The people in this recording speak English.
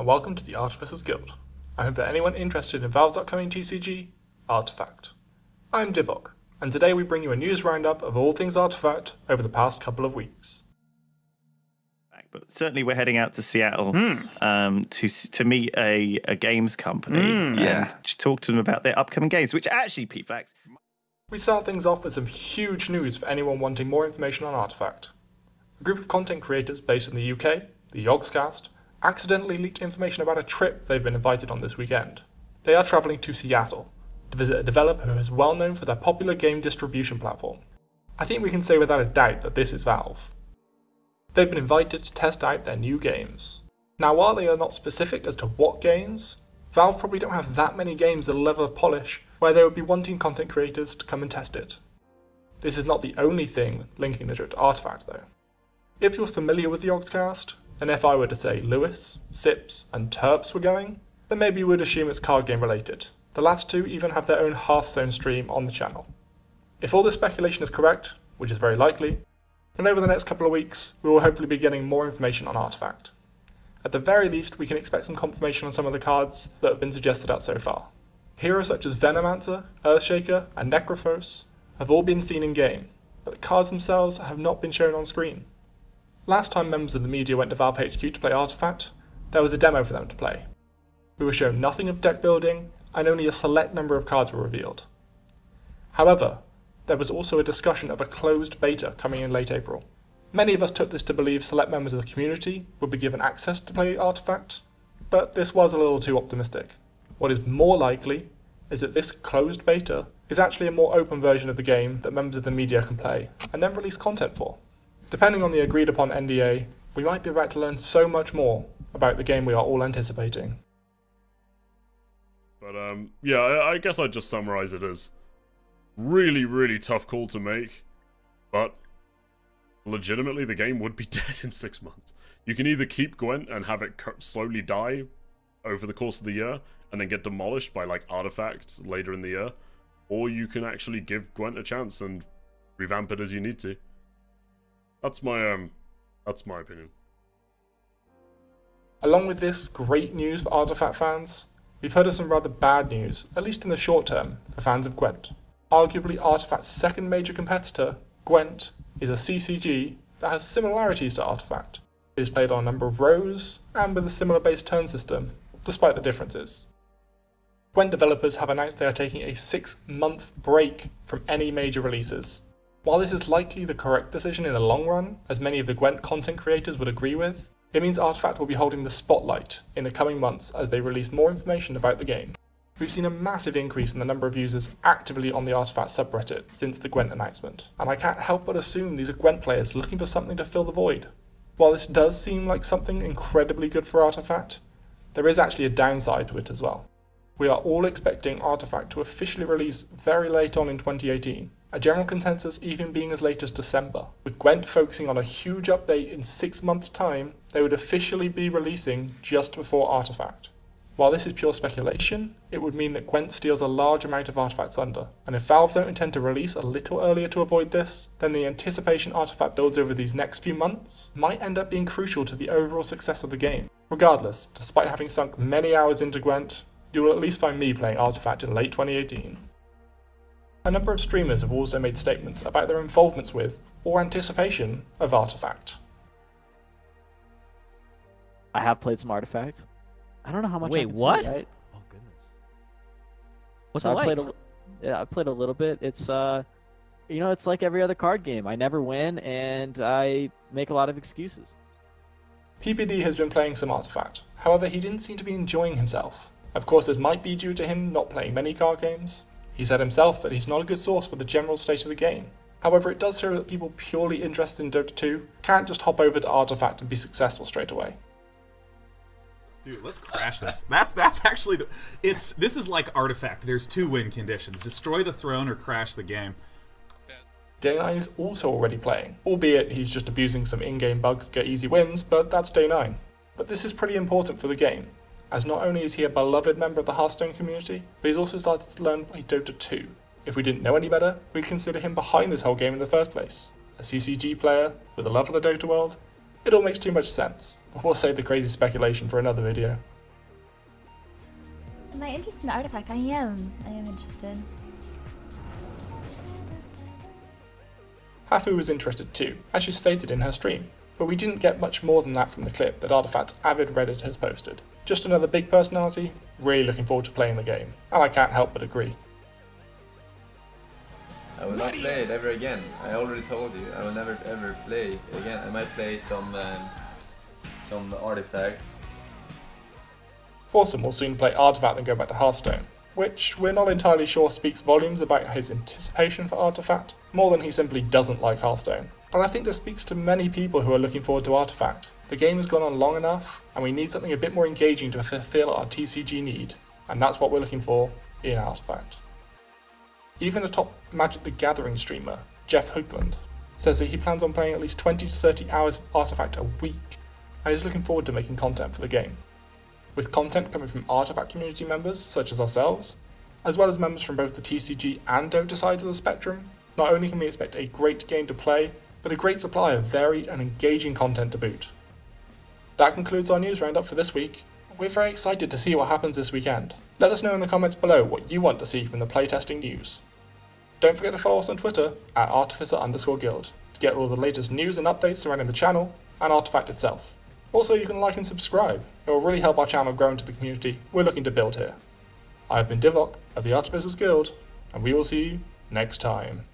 and welcome to the Artificers Guild. I hope that anyone interested in Valve's upcoming TCG, Artifact. I'm Divok, and today we bring you a news roundup of all things Artifact over the past couple of weeks. But certainly we're heading out to Seattle to meet a games company and talk to them about their upcoming games, which actually, Pete Flax. We start things off with some huge news for anyone wanting more information on Artifact. A group of content creators based in the UK, the Yogscast, accidentally leaked information about a trip they've been invited on this weekend. They are travelling to Seattle to visit a developer who is well known for their popular game distribution platform. I think we can say without a doubt that this is Valve. They've been invited to test out their new games. Now, while they are not specific as to what games, Valve probably don't have that many games at a level of polish where they would be wanting content creators to come and test it. This is not the only thing linking the trip to Artifact though. If you're familiar with the Yogscast, and if I were to say Lewis, Sips, and Terps were going, then maybe you would assume it's card game related. The last two even have their own Hearthstone stream on the channel. If all this speculation is correct, which is very likely, then over the next couple of weeks we will hopefully be getting more information on Artifact. At the very least, we can expect some confirmation on some of the cards that have been suggested out so far. Heroes such as Venomancer, Earthshaker, and Necrophos have all been seen in game, but the cards themselves have not been shown on screen. Last time members of the media went to Valve HQ to play Artifact, there was a demo for them to play. We were shown nothing of deck building, and only a select number of cards were revealed. However, there was also a discussion of a closed beta coming in late April. Many of us took this to believe select members of the community would be given access to play Artifact, but this was a little too optimistic. What is more likely is that this closed beta is actually a more open version of the game that members of the media can play, and then release content for. Depending on the agreed upon NDA, we might be about to learn so much more about the game we are all anticipating. But yeah, I guess I'd just summarize it as really tough call to make, but legitimately the game would be dead in 6 months. You can either keep Gwent and have it slowly die over the course of the year and then get demolished by like Artifact later in the year, or you can actually give Gwent a chance and revamp it as you need to. That's my opinion. Along with this great news for Artifact fans, we've heard of some rather bad news, at least in the short term, for fans of Gwent. Arguably Artifact's second major competitor, Gwent, is a CCG that has similarities to Artifact. It is played on a number of rows, and with a similar base turn system, despite the differences. Gwent developers have announced they are taking a 6-month break from any major releases. While this is likely the correct decision in the long run, as many of the Gwent content creators would agree with, it means Artifact will be holding the spotlight in the coming months as they release more information about the game. We've seen a massive increase in the number of users actively on the Artifact subreddit since the Gwent announcement, and I can't help but assume these are Gwent players looking for something to fill the void. While this does seem like something incredibly good for Artifact, there is actually a downside to it as well. We are all expecting Artifact to officially release very late on in 2018, a general consensus even being as late as December. With Gwent focusing on a huge update in 6 months' time, they would officially be releasing just before Artifact. While this is pure speculation, it would mean that Gwent steals a large amount of Artifact's thunder, and if Valve don't intend to release a little earlier to avoid this, then the anticipation Artifact builds over these next few months might end up being crucial to the overall success of the game. Regardless, despite having sunk many hours into Gwent, you will at least find me playing Artifact in late 2018. A number of streamers have also made statements about their involvements with, or anticipation of, Artifact. I have played some Artifact. I don't know how much. Wait, I can what? See, right? Oh goodness. What's So it like? I played a little bit. It's it's like every other card game. I never win, and I make a lot of excuses. PPD has been playing some Artifact, however he didn't seem to be enjoying himself. Of course, this might be due to him not playing many card games. He said himself that he's not a good source for the general state of the game. However, it does show that people purely interested in Dota 2 can't just hop over to Artifact and be successful straight away. Dude, let's crash this. That's actually this is like Artifact. There's 2 win conditions: destroy the throne or crash the game. Day9 is also already playing, albeit he's just abusing some in-game bugs to get easy wins, but that's Day9. But this is pretty important for the game, as not only is he a beloved member of the Hearthstone community, but he's also started to learn play Dota 2. If we didn't know any better, we'd consider him behind this whole game in the first place. A CCG player with a love for the Dota world, It all makes too much sense. We'll save the crazy speculation for another video. My interest in Artifact, I am interested. Hafu was interested too, as she stated in her stream, but we didn't get much more than that from the clip that Artifact's avid Redditors posted. Just another big personality, really looking forward to playing the game, and I can't help but agree. I will not play it ever again. I already told you, I will never ever play it again. I might play some Artifact. Foursome will soon play Artifact and go back to Hearthstone, which we're not entirely sure speaks volumes about his anticipation for Artifact, more than he simply doesn't like Hearthstone. But I think this speaks to many people who are looking forward to Artifact. The game has gone on long enough, and we need something a bit more engaging to fulfill our TCG need, and that's what we're looking for in Artifact. Even a top Magic the Gathering streamer, Jeff Hoogland, says that he plans on playing at least 20 to 30 hours of Artifact a week, and is looking forward to making content for the game. With content coming from Artifact community members, such as ourselves, as well as members from both the TCG and Dota sides of the spectrum, not only can we expect a great game to play, but a great supply of varied and engaging content to boot. That concludes our news roundup for this week. We're very excited to see what happens this weekend. Let us know in the comments below what you want to see from the playtesting news. Don't forget to follow us on Twitter at Artificer_Guild to get all the latest news and updates surrounding the channel and Artifact itself. Also, you can like and subscribe. It will really help our channel grow into the community we're looking to build here. I have been Divok of the Artificers Guild, and we will see you next time.